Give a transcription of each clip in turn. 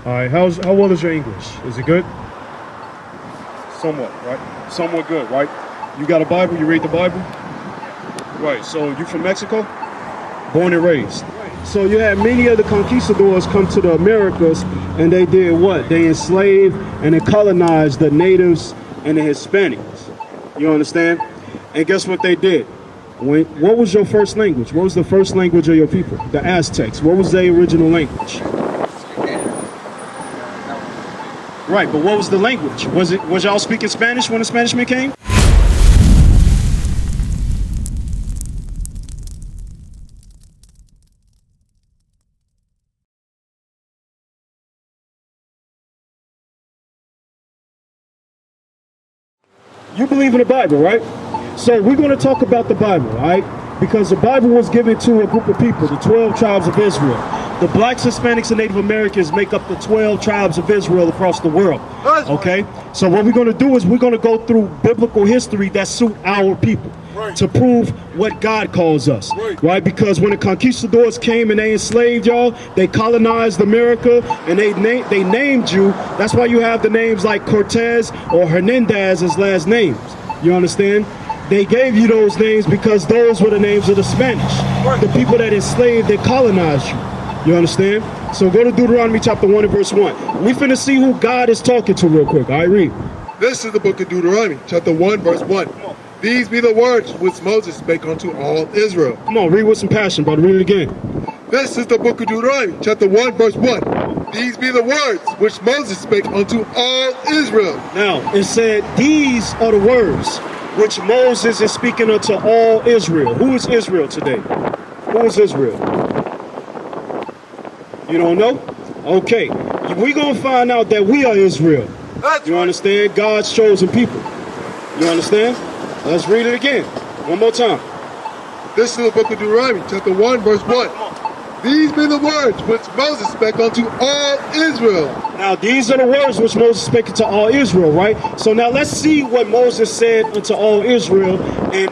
All right, how well is your English? Is it good? Somewhat, right? Somewhat good, right? You got a Bible? You read the Bible? Right, so you from Mexico? Born and raised. So you had many of the conquistadors come to the Americas, and they did what? They enslaved and they colonized the natives and the Hispanics. You understand? And guess what they did? What was your first language? What was the first language of your people? The Aztecs. What was their original language? Right, but what was the language? Was y'all speaking Spanish when the Spanishmen came? You believe in the Bible, right? So we're going to talk about the Bible, all right? Because the Bible was given to a group of people, the 12 tribes of Israel. The blacks, Hispanics, and Native Americans make up the 12 tribes of Israel across the world, okay? So what we're going to do is we're going to go through biblical history that suit our people to prove what God calls us, right? Because when the conquistadors came and they enslaved y'all, they colonized America, and they named you. That's why you have the names like Cortez or Hernandez as last names. You understand? They gave you those names because those were the names of the Spanish, the people that enslaved, that colonized you. You understand? So go to Deuteronomy chapter 1 and verse 1. We finna see who God is talking to real quick. All right, read. This is the book of Deuteronomy, chapter 1, verse 1. These be the words which Moses spake unto all Israel. Come on, read with some passion, brother. Read it again. This is the book of Deuteronomy, chapter 1, verse 1. These be the words which Moses spake unto all Israel. Now, it said, these are the words which Moses is speaking unto all Israel. Who is Israel today? Who is Israel? You don't know? Okay. We're going to find out that we are Israel. You understand? God's chosen people. You understand? Let's read it again. One more time. This is the book of Deuteronomy, chapter 1, verse 1. These be the words which Moses spake unto all Israel. Now, these are the words which Moses spake unto all Israel, right? So now let's see what Moses said unto all Israel and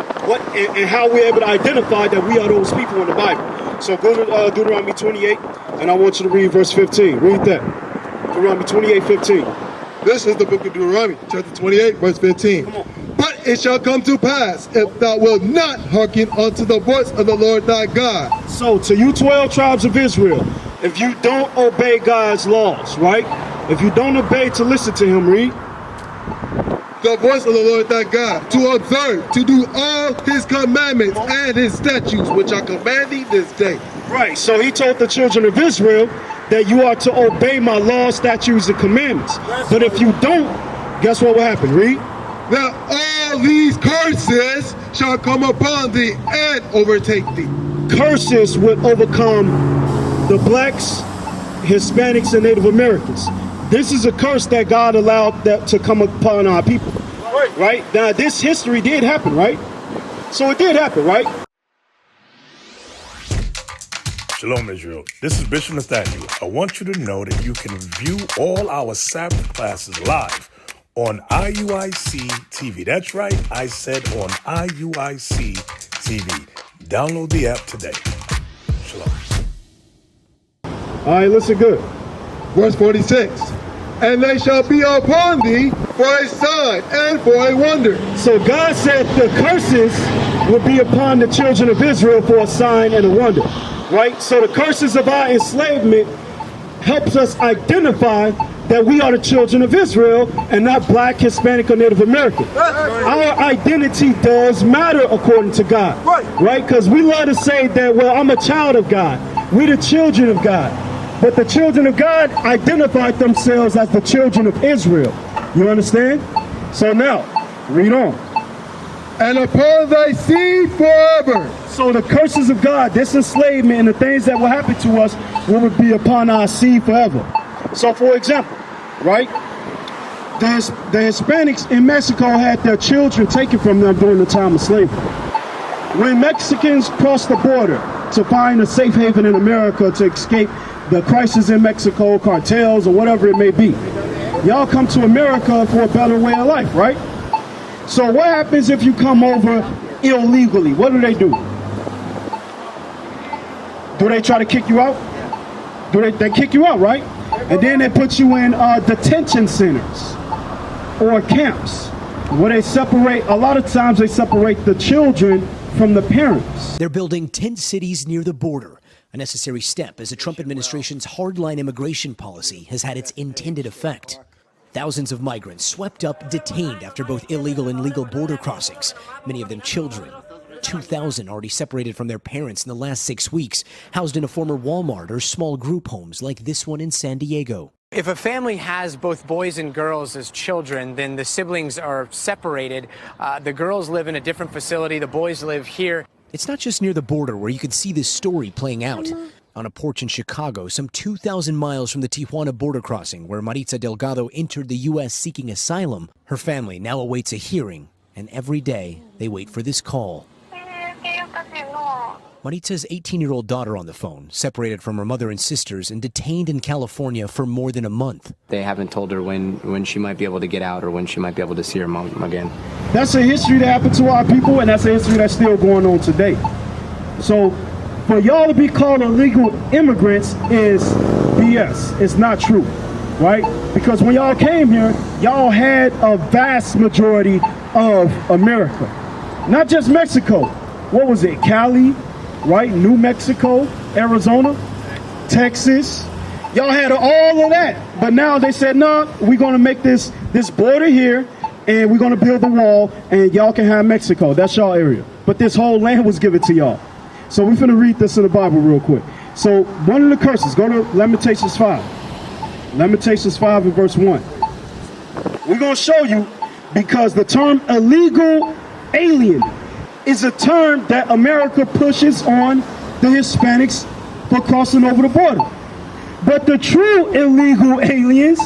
how we're able to identify that we are those people in the Bible. So go to Deuteronomy 28, and I want you to read verse 15. Read that. Deuteronomy 28, 15. This is the book of Deuteronomy, chapter 28, verse 15. But it shall come to pass, if thou wilt not hearken unto the voice of the Lord thy God. So to you 12 tribes of Israel, if you don't obey God's laws, right? If you don't obey to listen to him, read. The voice of the Lord thy God, to observe, to do all his commandments and his statutes, which I command thee this day. Right, so he told the children of Israel that you are to obey my laws, statutes, and commandments. But if you don't, guess what will happen? Read. Now all these curses shall come upon thee and overtake thee. Curses would overcome the blacks, Hispanics, and Native Americans. This is a curse that God allowed that to come upon our people. Right? Now, this history did happen, right? So it did happen, right? Shalom, Israel. This is Bishop Nathaniel. I want you to know that you can view all our Sabbath classes live on IUIC TV. That's right, I said on IUIC TV. Download the app today. Shalom. All right, listen good. Verse 46. And they shall be upon thee for a sign and for a wonder. So God said the curses would be upon the children of Israel for a sign and a wonder. Right? So the curses of our enslavement helps us identify that we are the children of Israel and not black, Hispanic, or Native American. Our identity does matter according to God. Right? Because we love to say that, well, I'm a child of God. We're the children of God. But the children of God identified themselves as the children of Israel. You understand? So now, read on. And upon thy seed forever. So the curses of God, this enslavement, and the things that will happen to us will be upon our seed forever. So for example, right? The Hispanics in Mexico had their children taken from them during the time of slavery. When Mexicans crossed the border to find a safe haven in America to escape the crisis in Mexico, cartels, or whatever it may be, y'all come to America for a better way of life, right? So what happens if you come over illegally? What do? Do they try to kick you out? They kick you out, right? And then they put you in detention centers or camps where they separate, a lot of times they separate the children from the parents. They're building tent cities near the border, a necessary step as the Trump administration's hardline immigration policy has had its intended effect. Thousands of migrants swept up, detained after both illegal and legal border crossings, many of them children. 2,000 already separated from their parents in the last 6 weeks, housed in a former Walmart or small group homes like this one in San Diego. If a family has both boys and girls as children, then the siblings are separated. The girls live in a different facility, the boys live here. It's not just near the border where you can see this story playing out. On a porch in Chicago, some 2,000 miles from the Tijuana border crossing, where Maritza Delgado entered the U.S. seeking asylum, her family now awaits a hearing, and every day they wait for this call. Maritza's 18-year-old daughter on the phone, separated from her mother and sisters and detained in California for more than a month. They haven't told her when she might be able to get out or when she might be able to see her mom again. That's a history that happened to our people, and that's a history that's still going on today. So for y'all to be called illegal immigrants is BS. It's not true, right? Because when y'all came here, y'all had a vast majority of America. Not just Mexico. What was it? Cali, right? New Mexico, Arizona, Texas. Y'all had all of that. But now they said, no, we're going to make this border here, and we're going to build a wall, and y'all can have Mexico. That's y'all area. But this whole land was given to y'all. So we're going to read this in the Bible real quick. So one of the curses, go to Lamentations 5. Lamentations 5 and verse 1. We're going to show you, because the term illegal alien is a term that America pushes on the Hispanics for crossing over the border. But the true illegal aliens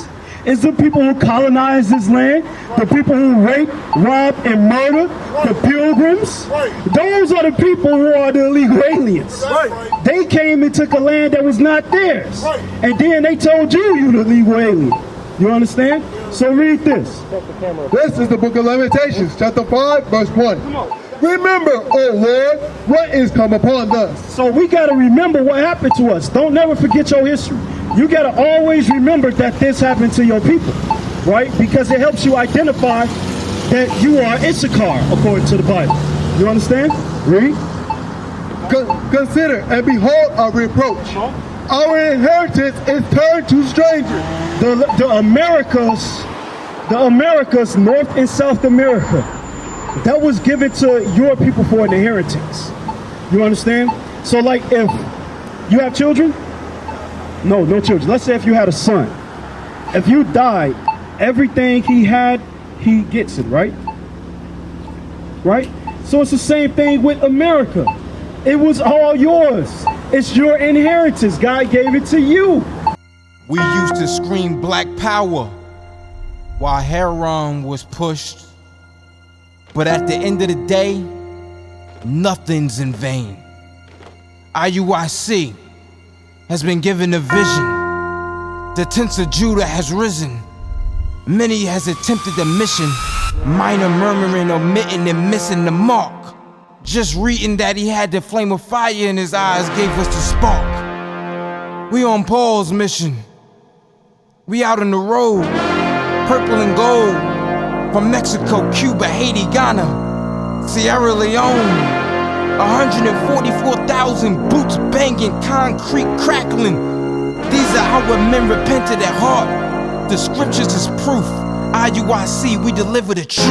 is the people who colonize this land, the people who rape, rob, and murder, the pilgrims. Those are the people who are the illegal aliens. They came and took a land that was not theirs. And then they told you're the illegal alien. You understand? So read this. This is the book of Lamentations, chapter 5, verse 1. Remember, O Lord, what is come upon us. So we got to remember what happened to us. Don't never forget your history. You got to always remember that this happened to your people, right? Because it helps you identify that you are Issachar, according to the Bible. You understand? Read. Consider and behold our reproach. Our inheritance is turned to strangers. The Americas, North and South America, that was given to your people for an inheritance. You understand? So like if you have children, no children. Let's say if you had a son. If you died, everything he had, he gets it, right? Right? So it's the same thing with America. It was all yours. It's your inheritance. God gave it to you. We used to scream black power while heroin was pushed. But at the end of the day, nothing's in vain. IUIC has been given a vision. The tents of Judah has risen. Many has attempted the mission, minor murmuring, omitting, and missing the mark. Just reading that he had the flame of fire in his eyes gave us the spark. We on Paul's mission. We out on the road, purple and gold, from Mexico, Cuba, Haiti, Ghana, Sierra Leone. 144,000 boots banging, concrete crackling. These are our men repented at heart. The scriptures is proof. IUIC, we deliver the truth.